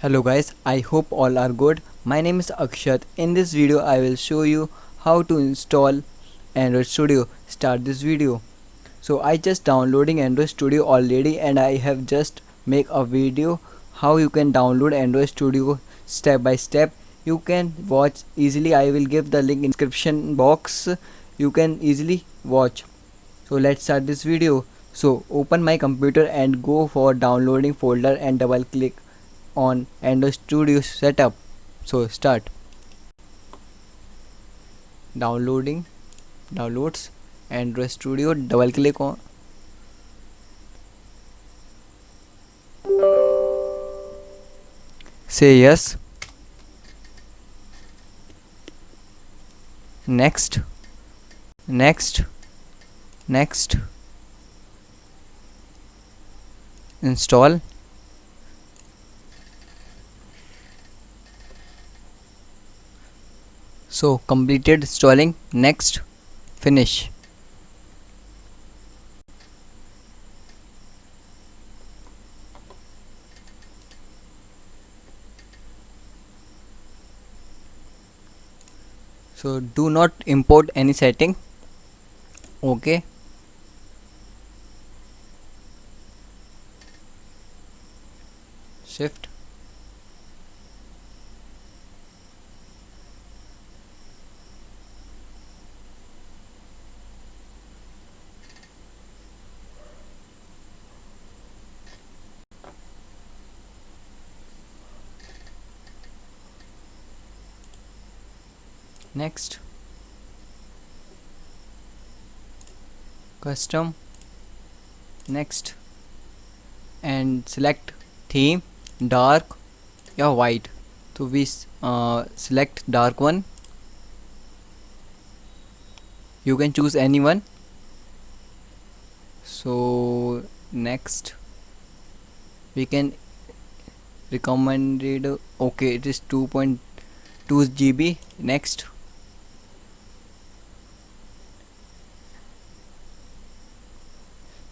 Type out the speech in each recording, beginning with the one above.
Hello guys, I hope all are good. My name is Akshat. In this video I will show you how to install Android Studio. Start this video. So I just downloading Android Studio already and I have just make a video how you can download Android Studio step by step. You can watch easily. I will give the link in description box. You can easily watch. So let's start this video. So open my computer and go for downloading folder and double click on Android Studio setup. So start downloading, downloads Android Studio, double click on, say yes, next, next, next, install. So completed installing, next, finish. So do not import any setting. Okay. Shift. Next, custom, next, and select theme dark or white. So we select dark one. You can choose any one. So next, we can recommended. Okay, it is 2.2 GB. Next.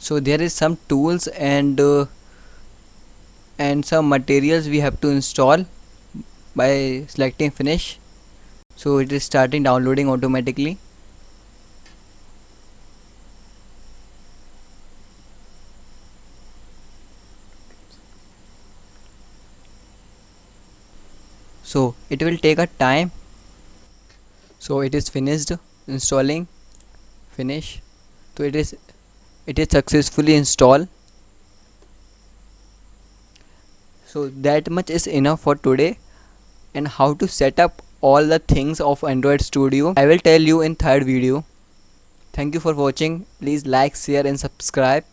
So there is some tools and some materials we have to install by selecting finish. So it is starting downloading automatically. So it will take a time. So it is finished installing, finish. So it is successfully installed. So that much is enough for today. And how to set up all the things of Android Studio I will tell you in third video. Thank you for watching. Please like, share and subscribe.